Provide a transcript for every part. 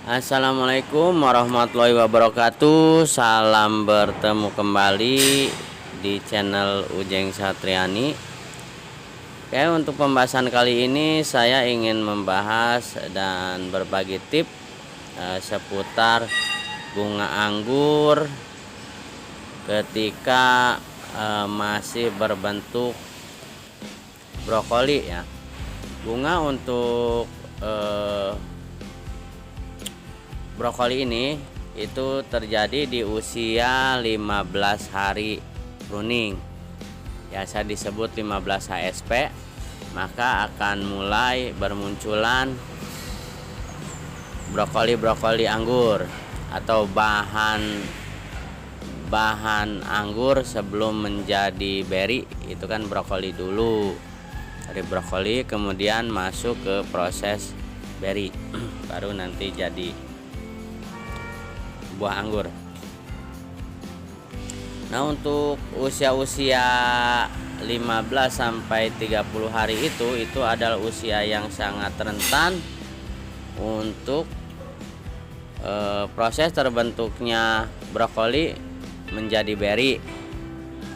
Assalamualaikum warahmatullahi wabarakatuh. Salam bertemu kembali di channel Ujeng Satriani. Oke, untuk pembahasan kali ini saya ingin membahas dan berbagi tips seputar bunga anggur ketika masih berbentuk brokoli ya. Bunga untuk brokoli ini itu terjadi di usia 15 hari pruning. Biasa disebut 15 HSP, maka akan mulai bermunculan brokoli anggur atau bahan anggur sebelum menjadi berry. Itu kan brokoli dulu. Dari brokoli kemudian masuk ke proses berry baru nanti jadi buah anggur. Nah, untuk usia-usia 15 sampai 30 hari itu adalah usia yang sangat rentan untuk proses terbentuknya brokoli menjadi berry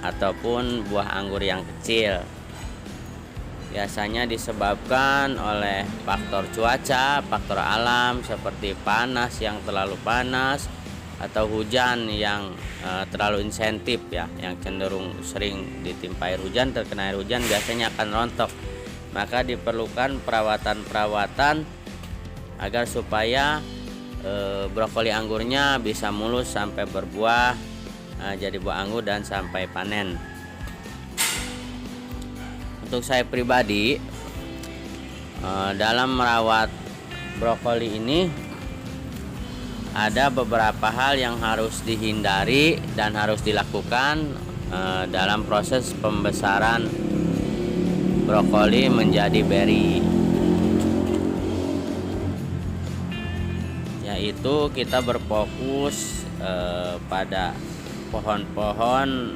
ataupun buah anggur yang kecil. Biasanya disebabkan oleh faktor cuaca, faktor alam seperti panas yang terlalu panas atau hujan yang terlalu insentif ya, yang cenderung sering ditimpa air hujan, terkena air hujan biasanya akan rontok. Maka diperlukan perawatan agar supaya brokoli anggurnya bisa mulus sampai berbuah, jadi buah anggur dan sampai panen. Untuk saya pribadi dalam merawat brokoli ini ada beberapa hal yang harus dihindari dan harus dilakukan dalam proses pembesaran brokoli menjadi berry, yaitu kita berfokus pada pohon-pohon,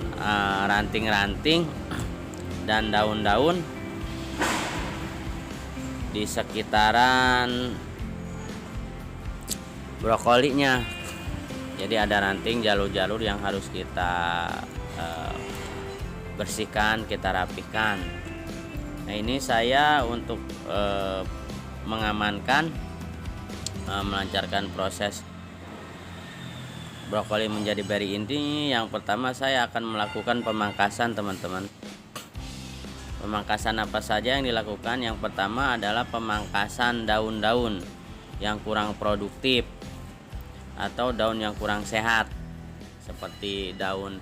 ranting-ranting dan daun-daun di sekitaran brokolinya. Jadi ada ranting, jalur-jalur yang harus kita bersihkan, kita rapihkan. Nah, ini saya untuk mengamankan, melancarkan proses brokoli menjadi berry ini. Yang pertama saya akan melakukan pemangkasan, teman-teman. Pemangkasan apa saja yang dilakukan? Yang pertama adalah pemangkasan daun-daun yang kurang produktif atau daun yang kurang sehat, seperti daun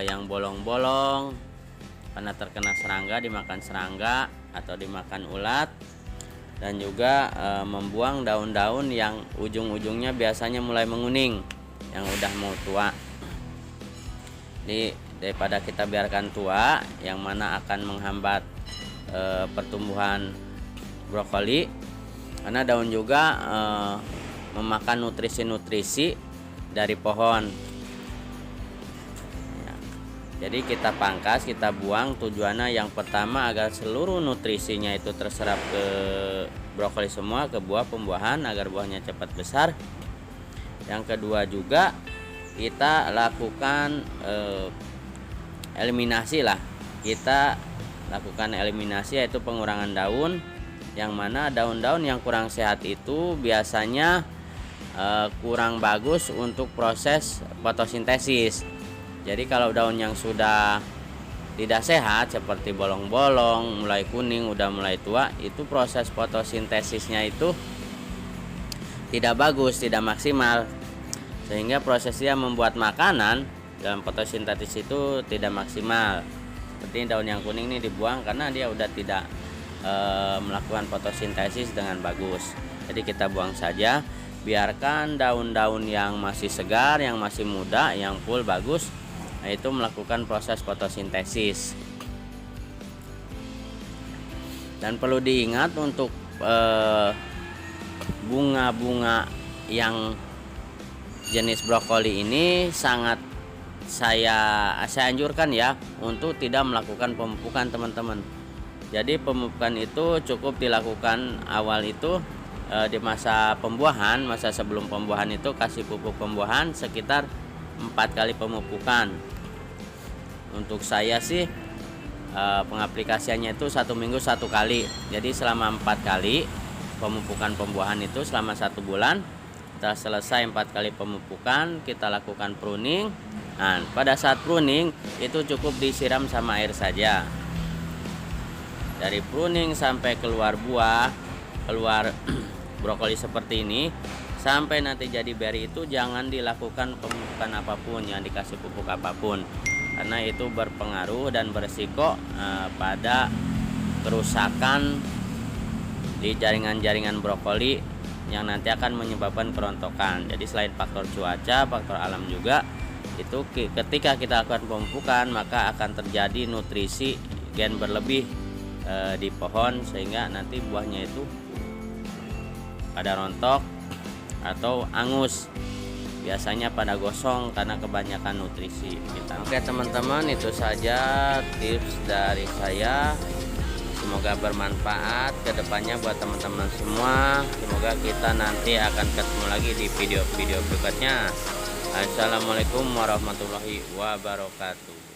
yang bolong-bolong karena terkena serangga, dimakan serangga atau dimakan ulat, dan juga membuang daun-daun yang ujung-ujungnya biasanya mulai menguning, yang udah mau tua. Daripada kita biarkan tua, yang mana akan menghambat pertumbuhan brokoli, karena daun juga memakan nutrisi-nutrisi dari pohon ya. Jadi kita pangkas, kita buang, tujuannya yang pertama agar seluruh nutrisinya itu terserap ke brokoli semua, ke buah pembuahan, agar buahnya cepat besar. Yang kedua juga kita lakukan eliminasi lah. Kita lakukan eliminasi, yaitu pengurangan daun, yang mana daun-daun yang kurang sehat itu biasanya kurang bagus untuk proses fotosintesis. Jadi kalau daun yang sudah tidak sehat seperti bolong-bolong, mulai kuning, udah mulai tua, itu proses fotosintesisnya itu tidak bagus, tidak maksimal, sehingga prosesnya membuat makanan dalam fotosintesis itu tidak maksimal. Seperti daun yang kuning ini dibuang karena dia udah tidak melakukan fotosintesis dengan bagus. Jadi kita buang saja, biarkan daun-daun yang masih segar, yang masih muda, yang full bagus, nah itu melakukan proses fotosintesis. Dan perlu diingat untuk bunga-bunga yang jenis brokoli ini sangat saya anjurkan ya untuk tidak melakukan pemupukan, teman-teman. Jadi pemupukan itu cukup dilakukan awal itu di masa pembuahan, masa sebelum pembuahan itu kasih pupuk pembuahan sekitar 4 kali pemupukan. Untuk saya sih pengaplikasiannya itu 1 minggu 1 kali. Jadi selama 4 kali pemupukan pembuahan itu selama 1 bulan. Setelah selesai 4 kali pemupukan, kita lakukan pruning. Nah, pada saat pruning itu cukup disiram sama air saja. Dari pruning sampai keluar buah, keluar brokoli seperti ini, sampai nanti jadi berry itu jangan dilakukan pemupukan apapun, yang dikasih pupuk apapun, karena itu berpengaruh dan beresiko pada kerusakan di jaringan-jaringan brokoli yang nanti akan menyebabkan kerontokan. Jadi selain faktor cuaca, faktor alam juga itu ketika kita lakukan pemupukan maka akan terjadi nutrisi gen berlebih di pohon, sehingga nanti buahnya itu pada rontok atau angus, biasanya pada gosong karena kebanyakan nutrisi kita. Oke teman-teman, itu saja tips dari saya, semoga bermanfaat kedepannya buat teman-teman semua. Semoga kita nanti akan ketemu lagi di video-video berikutnya. Assalamualaikum warahmatullahi wabarakatuh.